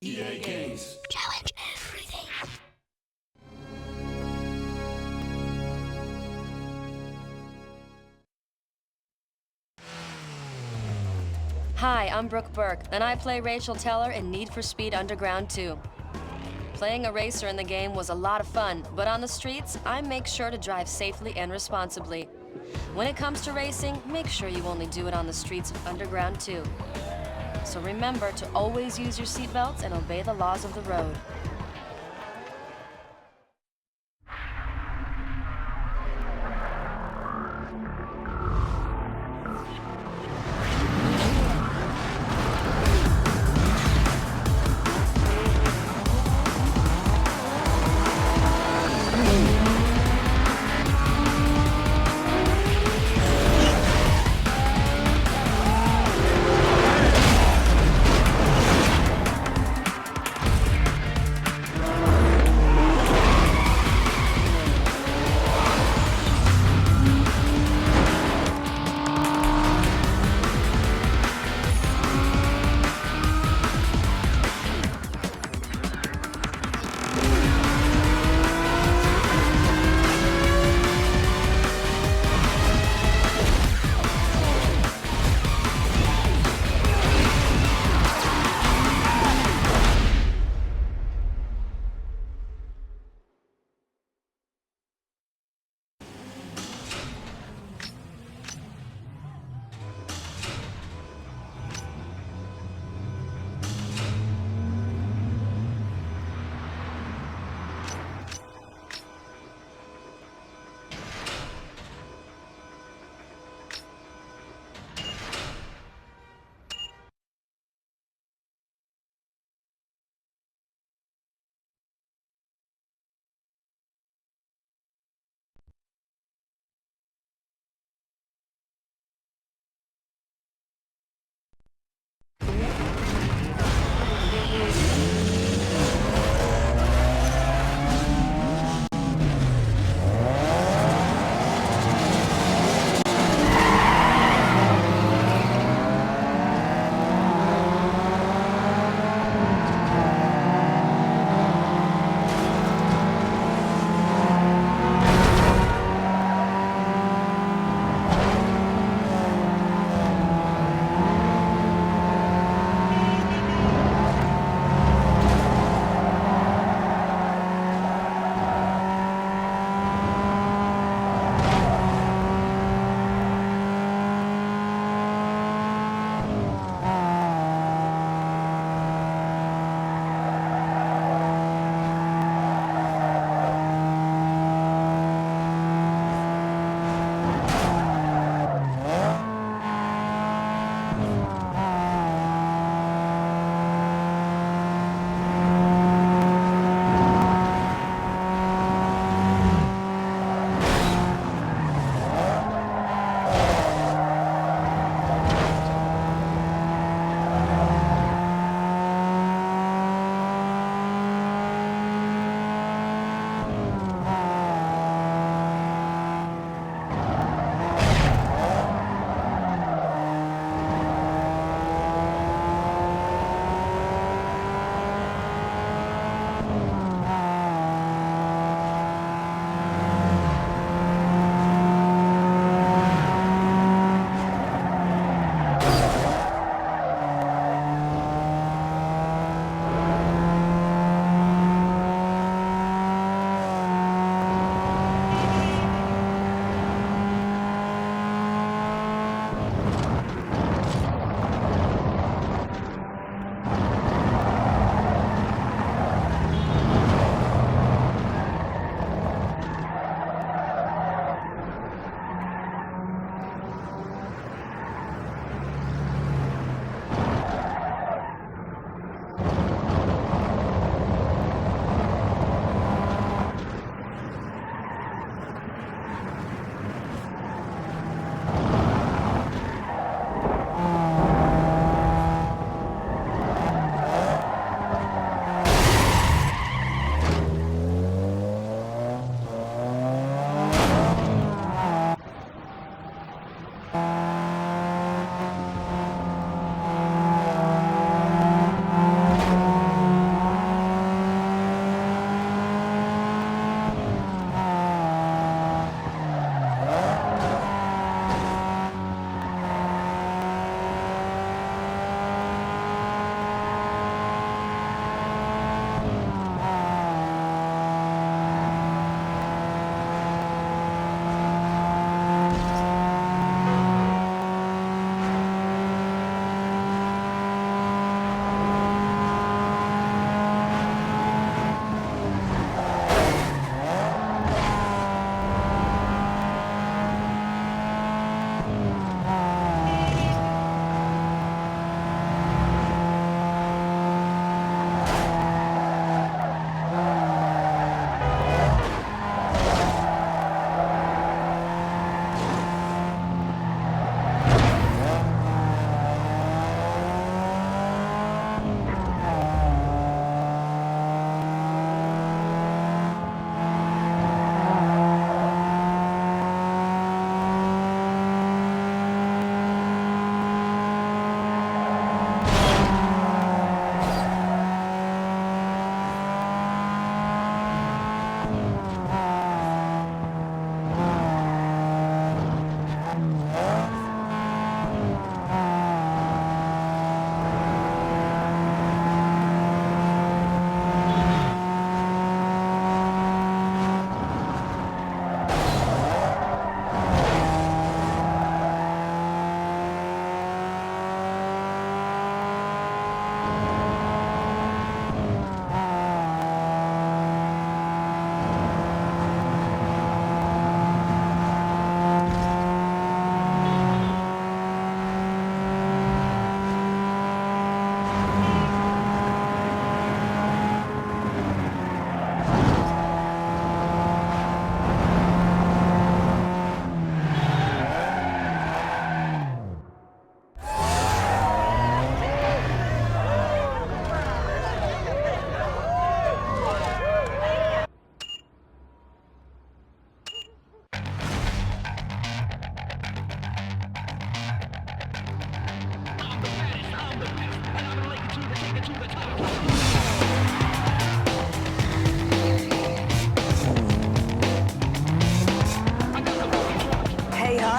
EA Games. Challenge everything. Hi, I'm Brooke Burke, and I play Rachel Teller in Need for Speed Underground 2. Playing a racer in the game was a lot of fun, but on the streets, I make sure to drive safely and responsibly. When it comes to racing, make sure you only do it on the streets of Underground 2. So remember to always use your seatbelts and obey the laws of the road.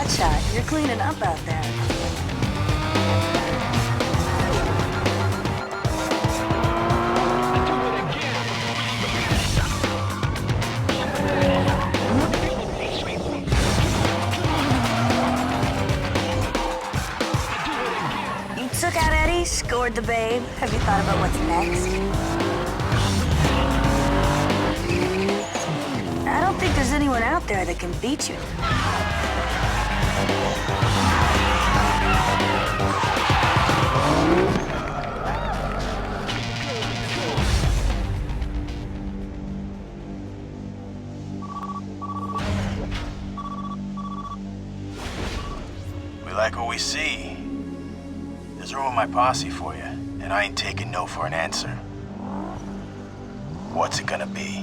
hotshot. You're cleaning up out there. You took out Eddie, scored the babe. Have you thought about what's next? I don't think there's anyone out there that can beat you. We like what we see. There's room in my posse for you, and I ain't taking no for an answer. What's it gonna be?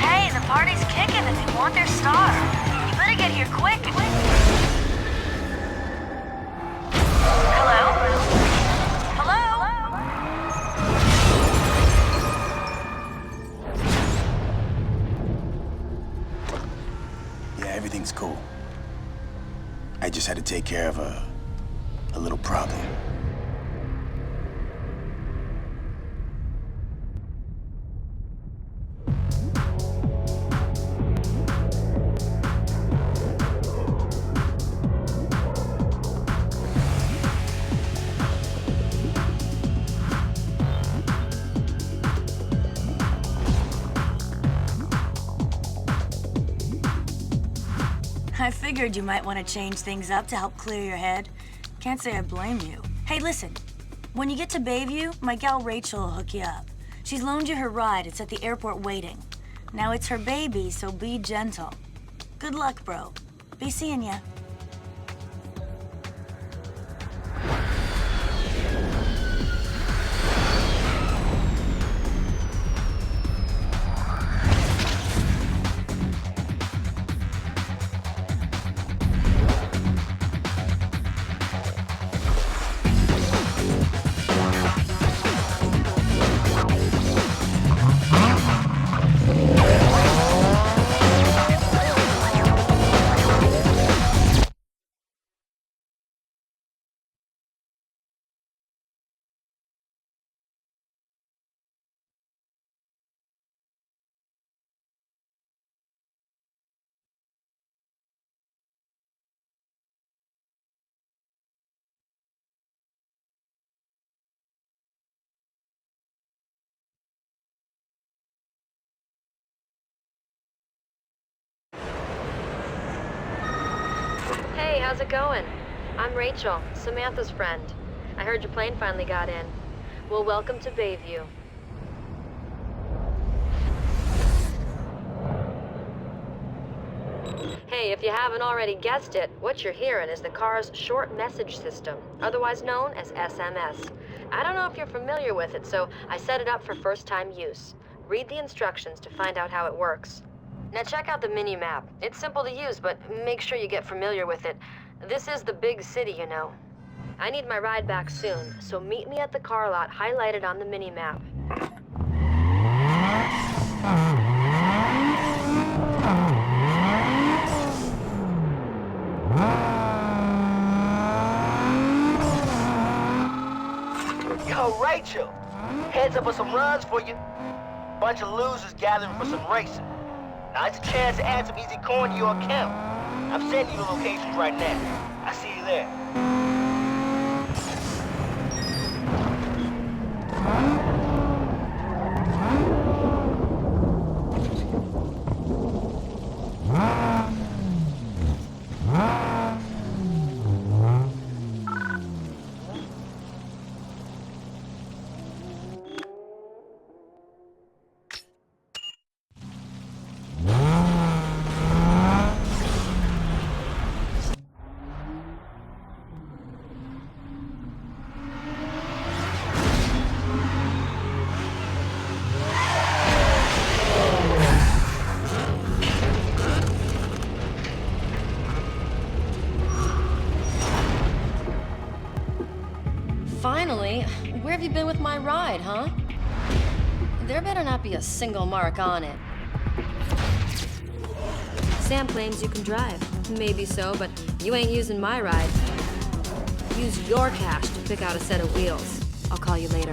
Hey, the party's kicking and they want their star. You better get here quick. Hello? Hello? Yeah, everything's cool. I just had to take care of a little problem. I figured you might want to change things up to help clear your head. Can't say I blame you. Hey, listen. When you get to Bayview, my gal Rachel will hook you up. She's loaned you her ride. It's at the airport waiting. Now it's her baby, so be gentle. Good luck, bro. Be seeing ya. Hey, how's it going? I'm Rachel, Samantha's friend. I heard your plane finally got in. Well, welcome to Bayview. Hey, if you haven't already guessed it, what you're hearing is the car's short message system, otherwise known as SMS. I don't know if you're familiar with it, so I set it up for first-time use. Read the instructions to find out how it works. Now check out the mini-map. It's simple to use, but make sure you get familiar with it. This is the big city, you know. I need my ride back soon, so meet me at the car lot highlighted on the mini-map. Yo, Rachel, heads up with some runs for you. Bunch of losers gathering for some racing. Now it's a chance to add some easy coin to your account. I'm sending you the locations right now. I'll see you there. Finally, where have you been with my ride, huh? There better not be a single mark on it. Sam claims you can drive. Maybe so, but you ain't using my ride. Use your cash to pick out a set of wheels. I'll call you later.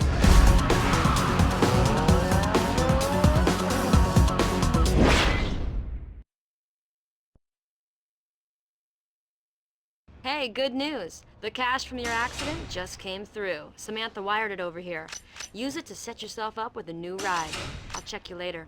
Hey, good news. The cash from your accident just came through. Samantha wired it over here. Use it to set yourself up with a new ride. I'll check you later.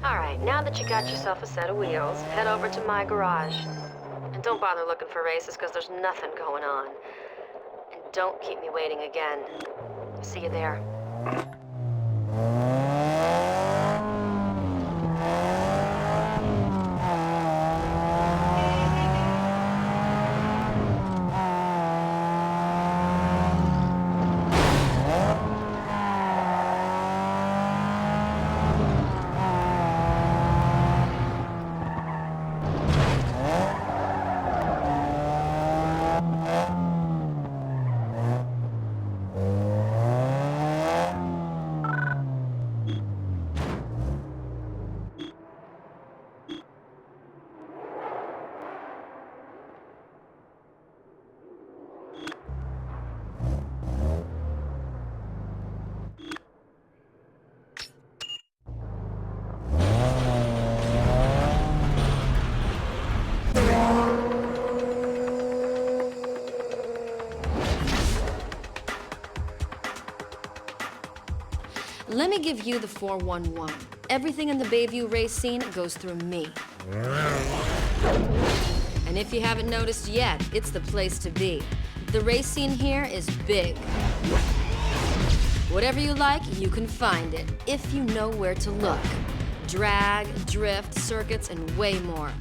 Alright, now that you got yourself a set of wheels, head over to my garage. And don't bother looking for races, because there's nothing going on. And don't keep me waiting again. See you there. Let me give you the 411. Everything in the Bayview race scene goes through me. And if you haven't noticed yet, it's the place to be. The race scene here is big. Whatever you like, you can find it, if you know where to look. Drag, drift, circuits, and way more.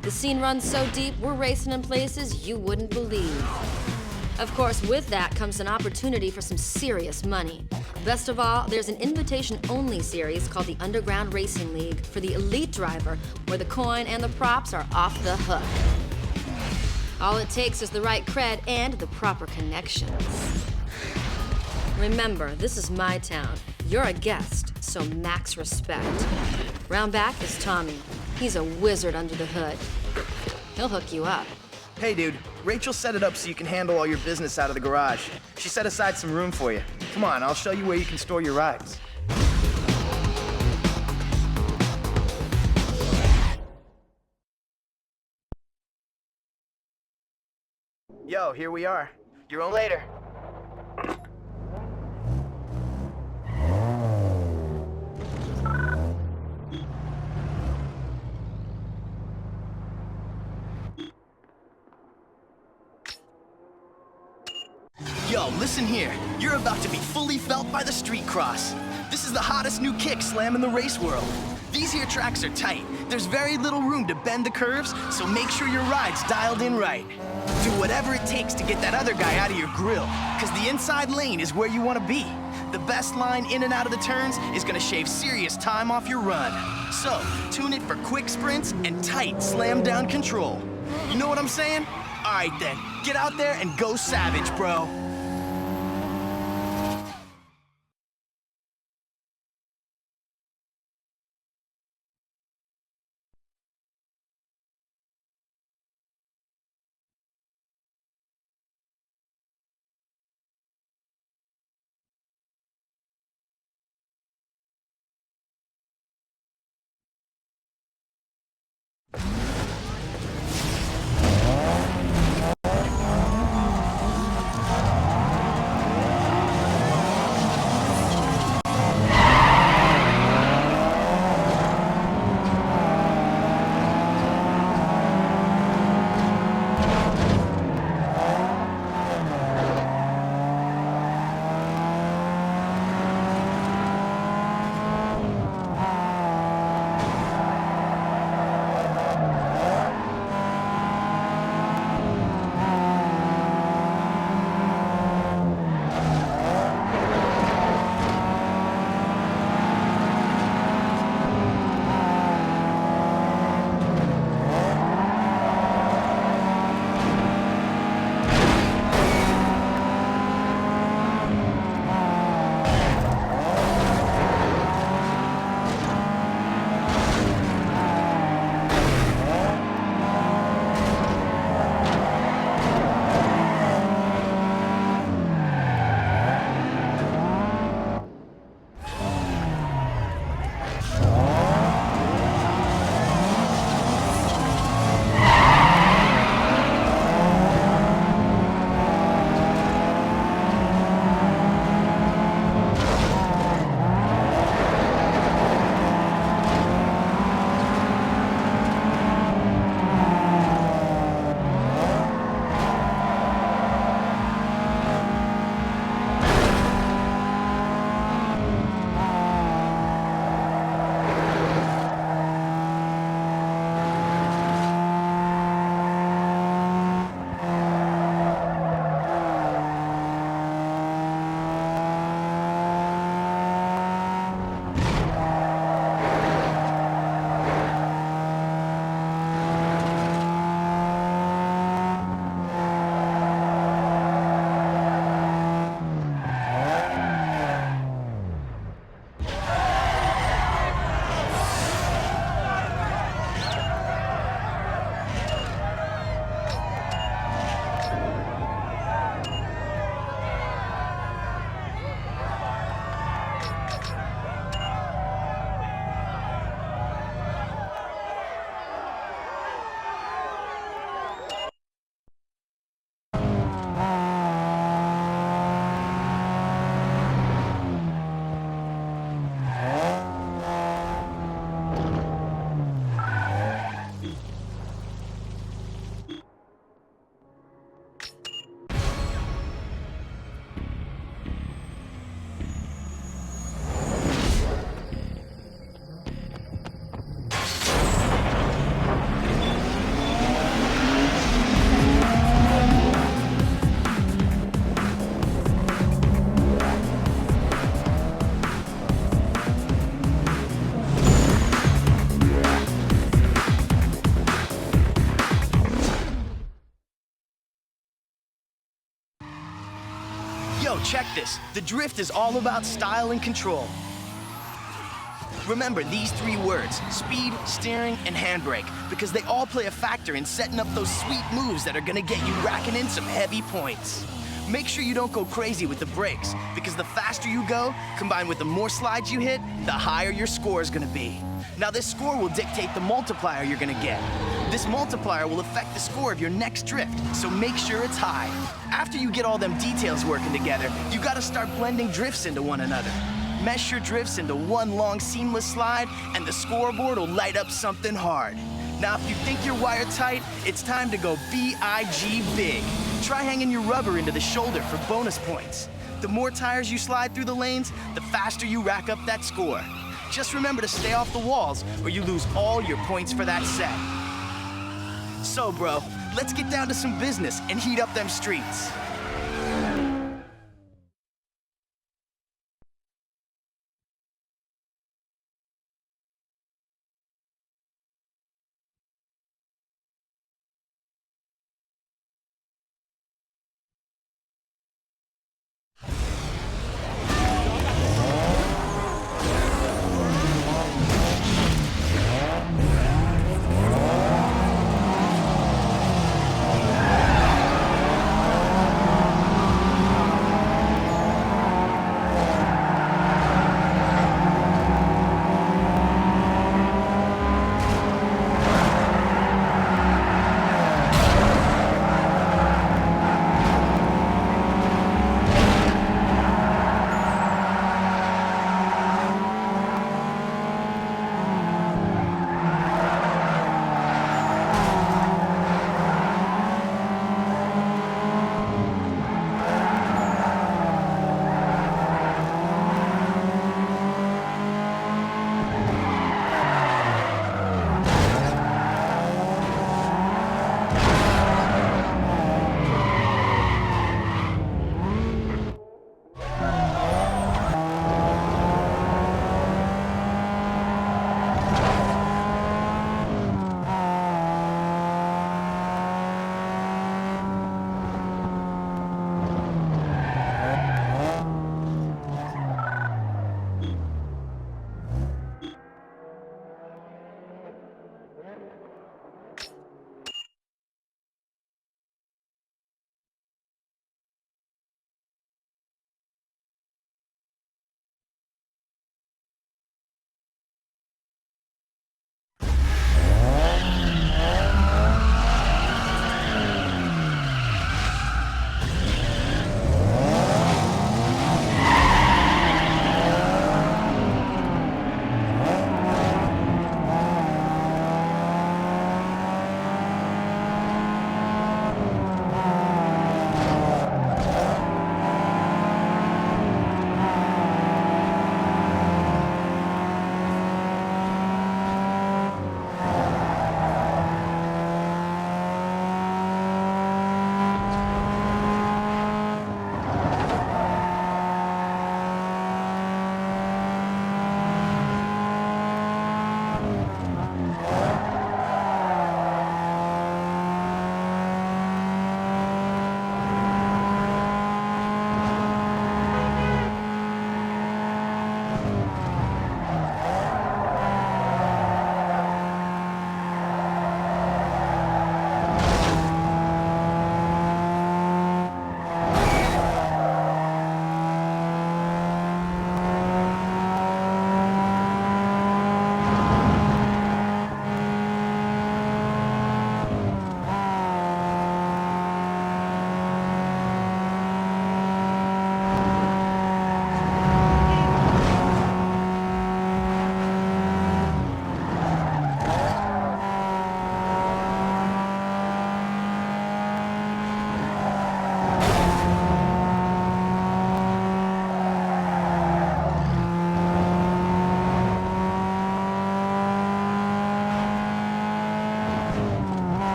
The scene runs so deep, we're racing in places you wouldn't believe. Of course, with that comes an opportunity for some serious money. Best of all, there's an invitation-only series called the Underground Racing League for the elite driver, where the coin and the props are off the hook. All it takes is the right cred and the proper connections. Remember, this is my town. You're a guest, so max respect. Round back is Tommy. He's a wizard under the hood. He'll hook you up. Hey, dude. Rachel set it up so you can handle all your business out of the garage. She set aside some room for you. Come on, I'll show you where you can store your rides. Yo, here we are. Your own later. Yo, listen here. You're about to be fully felt by the street cross. This is the hottest new kick slam in the race world. These here tracks are tight. There's very little room to bend the curves, so make sure your ride's dialed in right. Do whatever it takes to get that other guy out of your grill, because the inside lane is where you want to be. The best line in and out of the turns is going to shave serious time off your run. So, tune it for quick sprints and tight slam-down control. You know what I'm saying? All right then, get out there and go savage, bro. Check this. The drift is all about style and control. Remember these 3 words: speed, steering, and handbrake, because they all play a factor in setting up those sweet moves that are gonna get you racking in some heavy points. Make sure you don't go crazy with the brakes, because the faster you go, combined with the more slides you hit, the higher your score is gonna be. Now this score will dictate the multiplier you're gonna get. This multiplier will affect the score of your next drift, so make sure it's high. After you get all them details working together, you gotta start blending drifts into one another. Mesh your drifts into one long seamless slide, and the scoreboard will light up something hard. Now if you think you're wired tight, it's time to go B-I-G big. Try hanging your rubber into the shoulder for bonus points. The more tires you slide through the lanes, the faster you rack up that score. Just remember to stay off the walls, or you lose all your points for that set. So, bro, let's get down to some business and heat up them streets.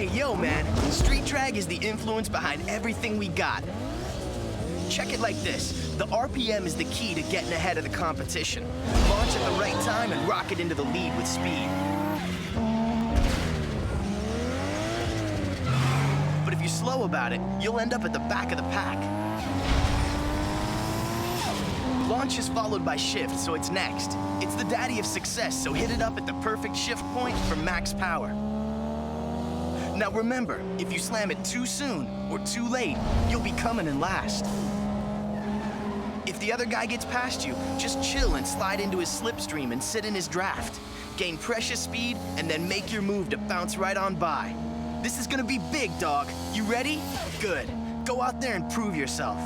Hey, yo, man. Street drag is the influence behind everything we got. Check it like this. The RPM is the key to getting ahead of the competition. Launch at the right time and rocket into the lead with speed. But if you're slow about it, you'll end up at the back of the pack. Launch is followed by shift, so it's next. It's the daddy of success, so hit it up at the perfect shift point for max power. Now remember, if you slam it too soon or too late, you'll be coming in last. If the other guy gets past you, just chill and slide into his slipstream and sit in his draft. Gain precious speed, and then make your move to bounce right on by. This is gonna be big, dog. You ready? Good. Go out there and prove yourself.